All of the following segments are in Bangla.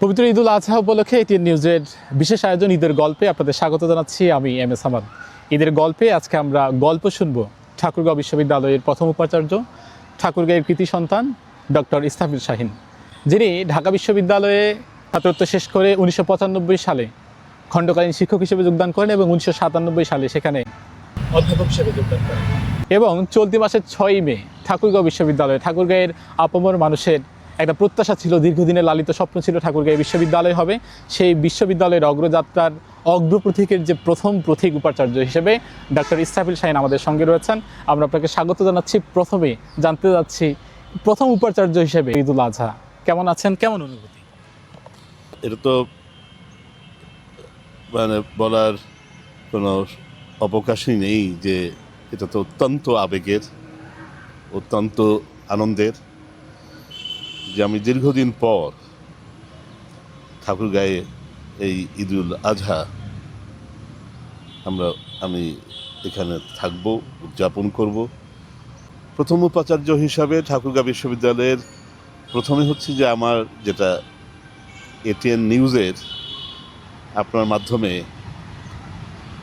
পবিত্র ঈদুল আজহা উপলক্ষে এটিএন নিউজের বিশেষ আয়োজন ঈদের গল্পে আপনাদের স্বাগত জানাচ্ছি। আমি এম এস হামাদ। ঈদের গল্পে আজকে আমরা গল্প শুনব ঠাকুরগাঁও বিশ্ববিদ্যালয়ের প্রথম উপাচার্য, ঠাকুরগাঁয়ের কৃতি সন্তান ডক্টর ইস্তাফিল শাহিন, যিনি ঢাকা বিশ্ববিদ্যালয়ে ছাত্রত্ব শেষ করে 1995 সালে খণ্ডকালীন শিক্ষক হিসেবে যোগদান করেন এবং 1997 সালে সেখানে অধ্যাপক হিসেবে যোগদান করেন এবং চলতি মাসের 6 মে ঠাকুরগাঁও বিশ্ববিদ্যালয়ে ঠাকুরগাঁয়ের আপামর মানুষের একটা প্রত্যাশা ছিল, দীর্ঘদিনের লালিত স্বপ্ন ছিল ঠাকুরগাঁও বিশ্ববিদ্যালয় হবে। সেই বিশ্ববিদ্যালয়ের অগ্রযাত্রার অগ্রপথিকের যে প্রথম পথিক উপাচার্য হিসেবে ডক্টর ইস্তাফিল শাহিন আমাদের সঙ্গে রয়েছেন। আমরা আপনাকে স্বাগত জানাচ্ছি। প্রথমে জানতে যাচ্ছি, প্রথম উপাচার্য হিসেবে ঈদুল আজহা কেমন আছেন, কেমন অনুভূতি? এটা তো মানে বলার কোনো অবকাশই নেই যে এটা তো অত্যন্ত আবেগের, অত্যন্ত আনন্দের যে আমি দীর্ঘদিন পর ঠাকুরগাঁয়ে এই ঈদুল আজহা আমি এখানে থাকব, উদযাপন করব। প্রথম উপাচার্য হিসাবে ঠাকুরগাঁও বিশ্ববিদ্যালয়ের প্রথমে হচ্ছে যে আমার যেটা এটিএন নিউজের আপনার মাধ্যমে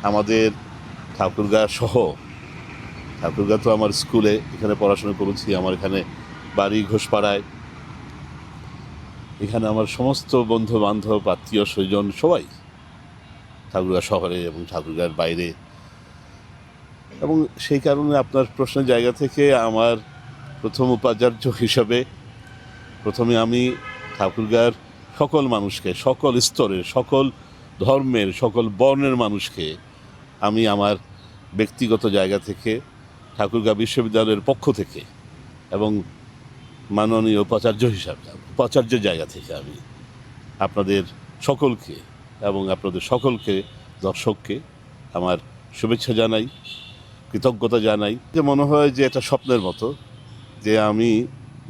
আমাদের ঠাকুরগাঁও সহ, ঠাকুরগাঁও তো আমার স্কুলে এখানে পড়াশোনা করেছি, আমার এখানে বাড়ি ঘোষপাড়ায়, এখানে আমার সমস্ত বন্ধু বান্ধব আত্মীয় স্বজন সবাই ঠাকুরগাঁও শহরে এবং ঠাকুরগাঁওর বাইরে, এবং সেই কারণে আপনার প্রশ্নের জায়গা থেকে আমার প্রথম উপাচার্য হিসাবে প্রথমে আমি ঠাকুরগাঁওর সকল মানুষকে, সকল স্তরের, সকল ধর্মের, সকল বর্ণের মানুষকে আমি আমার ব্যক্তিগত জায়গা থেকে ঠাকুরগাঁও বিশ্ববিদ্যালয়ের পক্ষ থেকে এবং মাননীয় উপাচার্যের জায়গা থেকে আমি আপনাদের সকলকে এবং আপনাদের সকলকে, দর্শককে আমার শুভেচ্ছা জানাই, কৃতজ্ঞতা জানাই। যে মনে হয় যে এটা স্বপ্নের মতো যে আমি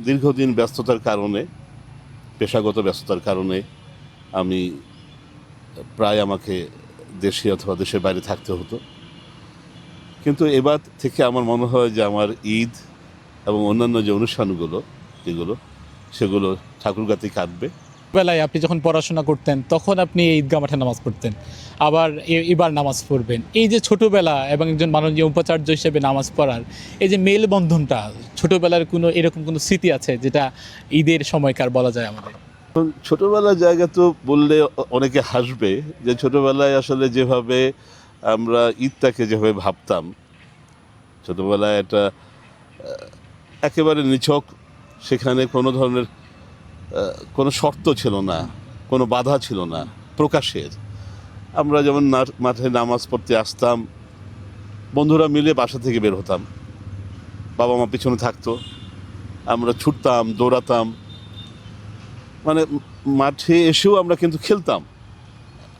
দীর্ঘদিন ব্যস্ততার কারণে, পেশাগত ব্যস্ততার কারণে আমি প্রায় আমাকে দেশে অথবা দেশের বাইরে থাকতে হতো, কিন্তু এবার থেকে আমার মনে হয় যে আমার ঈদ এবং অন্যান্য যে অনুষ্ঠানগুলো সেগুলো ঠাকুরগাঁওতেই কাটবে। বেলায় আপনি যখন পড়াশোনা করতেন তখন আপনি ঈদগাহ মাঠে নামাজ পড়তেন, আবার এবার নামাজ পড়বেন। এই যে ছোটোবেলা এবং একজন মাননীয় উপাচার্য হিসেবে নামাজ পড়ার এই যে মেলবন্ধনটা, ছোটোবেলার কোনো এরকম কোনো স্মৃতি আছে যেটা ঈদের সময়কার বলা যায় আমাদের? ছোটোবেলার জায়গা তো বললে অনেকে হাসবে, যে ছোটোবেলায় আসলে যেভাবে আমরা ঈদটাকে যেভাবে ভাবতাম, ছোটোবেলায় এটা একেবারে নিছক, সেখানে কোনো ধরনের কোনো শর্ত ছিল না, কোনো বাধা ছিল না প্রকাশের। আমরা যেমন মাঠে নামাজ পড়তে আসতাম, বন্ধুরা মিলে বাসা থেকে বের হতাম, বাবা মা পিছনে থাকতো, আমরা ছুটতাম, দৌড়াতাম, মানে মাঠে এসেও আমরা কিন্তু খেলতাম,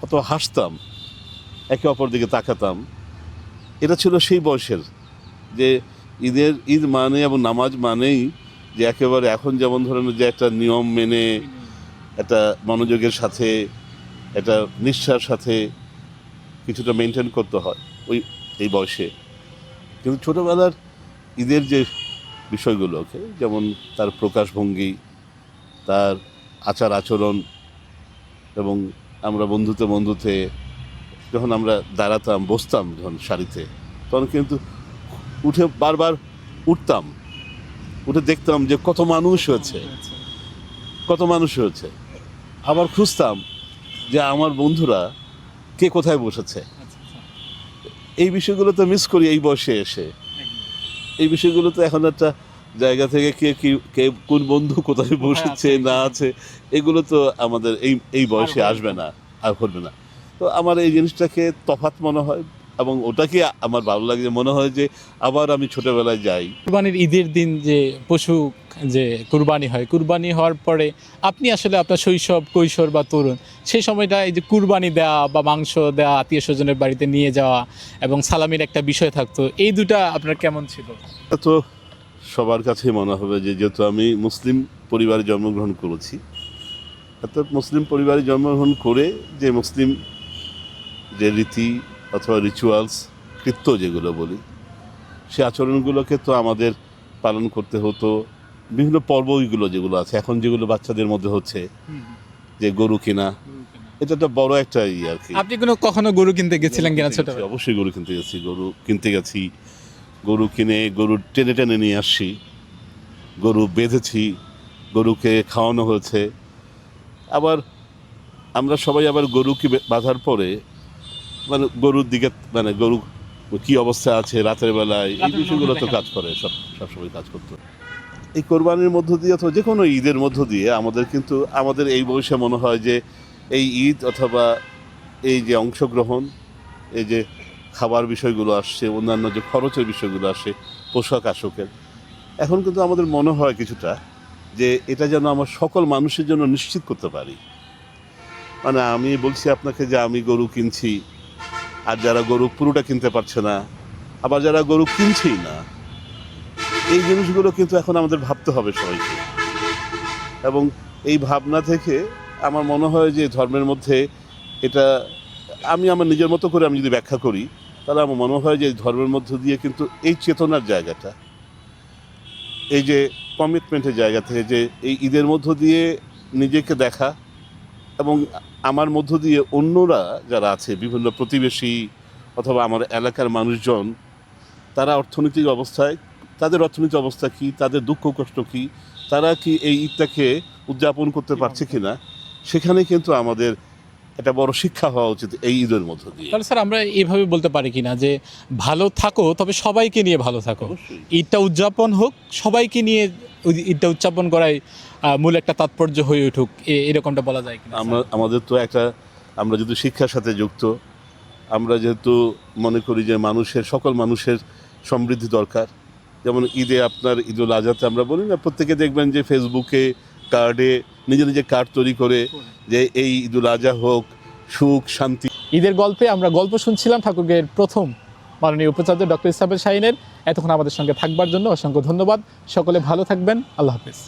অথবা হাসতাম, একে অপর দিকে তাকাতাম। এটা ছিল সেই বয়সের যে ঈদ মানে এবং নামাজ মানেই যে একেবারে এখন যেমন ধরেন যে একটা নিয়ম মেনে, একটা মনোযোগের সাথে, একটা নিষ্ঠার সাথে কিছুটা মেনটেন করতে হয় এই বয়সে। কিন্তু ছোটোবেলার ঈদের যে বিষয়গুলোকে, যেমন তার প্রকাশভঙ্গি, তার আচার আচরণ, এবং আমরা বন্ধুতে যখন আমরা দাঁড়াতাম, বসতাম যখন সারিতে, তখন কিন্তু উঠে বারবার উঠে দেখতাম যে কত মানুষ হয়েছে, আবার খুঁজতাম যে আমার বন্ধুরা কে কোথায় বসেছে। এই বিষয়গুলো তো মিস করি এই বয়সে এসে। এই বিষয়গুলো তো এখন একটা জায়গা থেকে কে কোন বন্ধু কোথায় বসেছে না আছে, এগুলো তো আমাদের এই বয়সে আসবে না, আর ঘটবে না। তো আমার এই জিনিসটাকে তফাৎ মনে হয়, এবং ওটাকে আমার ভালো লাগে, যে মনে হয় যে আবার আমি ছোটোবেলায় যাই। কুরবানির ঈদের দিন যে পশু যে কুরবানি হয়, কুরবানি হওয়ার পরে আপনি আসলে আপনার শৈশব, কৈশোর বা তরুণ সেই সময়টা এই যে কুরবানি দেওয়া বা মাংস দেওয়া, আত্মীয় স্বজনের বাড়িতে নিয়ে যাওয়া এবং সালামির একটা বিষয় থাকতো, এই দুটা আপনার কেমন ছিল? তো সবার কাছেই মনে হবে যে যেহেতু আমি মুসলিম পরিবারে জন্মগ্রহণ করেছি, অর্থাৎ মুসলিম পরিবারে জন্মগ্রহণ করে যে মুসলিম যে রীতি অথবা রিচুয়ালস, কৃত্য যেগুলো বলি, সে আচরণগুলোকে তো আমাদের পালন করতে হতো। বিভিন্ন পর্বগুলো যেগুলো আছে এখন, যেগুলো বাচ্চাদের মধ্যে হচ্ছে, যে গরু কিনা, এটা একটা বড় একটা আর কি। আপনি কখনো গরু কিনতে গেছিলেন কিনা ছোটবেলায়? অবশ্যই গরু কিনতে গেছি, গরু কিনে গরু টেনে টেনে নিয়ে আসছি, গরু বেঁধেছি, গরুকে খাওয়ানো হয়েছে। আবার আমরা সবাই আবার গরুকে বাঁধার পরে মানে গরুর দিকে মানে গরু কি অবস্থা আছে রাতের বেলায়, এই বিষয়গুলো তো কাজ করে, সবসময় কাজ করতো। এই কোরবানির মধ্য দিয়ে অথবা যে কোনো ঈদের মধ্য দিয়ে আমাদের এই বয়সে মনে হয় যে এই ঈদ অথবা এই যে অংশগ্রহণ, এই যে খাবার বিষয়গুলো আসছে, অন্যান্য যে খরচের বিষয়গুলো আসে, পোশাক আশাকের, এখন কিন্তু আমাদের মনে হয় কিছুটা যে এটা যেন আমার সকল মানুষের জন্য নিশ্চিত করতে পারি। মানে আমি বলছি আপনাকে যে আমি গরু কিনছি, আর যারা গরু পুরোটা কিনতে পারছে না, আবার যারা গরু কিনছেই না, এই জিনিসগুলো কিন্তু এখন আমাদের ভাবতে হবে সবাইকে। এবং এই ভাবনা থেকে আমার মনে হয় যে ধর্মের মধ্যে এটা আমি আমার নিজের মতো করে আমি যদি ব্যাখ্যা করি, তাহলে আমার মনে হয় যে ধর্মের মধ্য দিয়ে কিন্তু এই চেতনার জায়গাটা, এই যে কমিটমেন্টের জায়গা থেকে যে এই ঈদের মধ্য দিয়ে নিজেকে দেখা এবং আমার মধ্য দিয়ে অন্যরা যারা আছে, বিভিন্ন প্রতিবেশী অথবা আমার এলাকার মানুষজন, তারা তাদের অর্থনৈতিক অবস্থা কি, তাদের দুঃখ কষ্ট কি, তারা কি এই ঈদটাকে উদযাপন করতে পারছে কিনা, সেখানে কিন্তু আমাদের একটা বড় শিক্ষা হওয়া উচিত এই ঈদের মধ্য দিয়ে। তাহলে স্যার আমরা এইভাবে বলতে পারি কিনা যে ভালো থাকো, তবে সবাইকে নিয়ে ভালো থাকো, অবশ্যই। ঈদটা উদযাপন হোক, সবাইকে নিয়ে ঈদটা উদযাপন করাই মূল একটা তাৎপর্য হয়ে উঠুক, এরকমটা বলা যায় কিনা? আমাদের তো আমরা যেহেতু শিক্ষার সাথে যুক্ত, আমরা যেহেতু মনে করি যে সকল মানুষের সমৃদ্ধি দরকার। যেমন ঈদে আপনার ঈদুল আজহাতে আমরা বলি না, প্রত্যেকে দেখবেন যে ফেসবুকে কার্ডে নিজে কার্ড তৈরি করে যে এই ঈদুল আজহা হোক সুখ শান্তি। ঈদের গল্পে আমরা গল্প শুনছিলাম ঠাকুরগাঁয়ের প্রথম মাননীয় উপাচার্য ডক্টর ইসরাফিল শাহীনের। এতক্ষণ আমাদের সঙ্গে থাকবার জন্য অসংখ্য ধন্যবাদ। সকলে ভালো থাকবেন। আল্লাহ হাফেজ।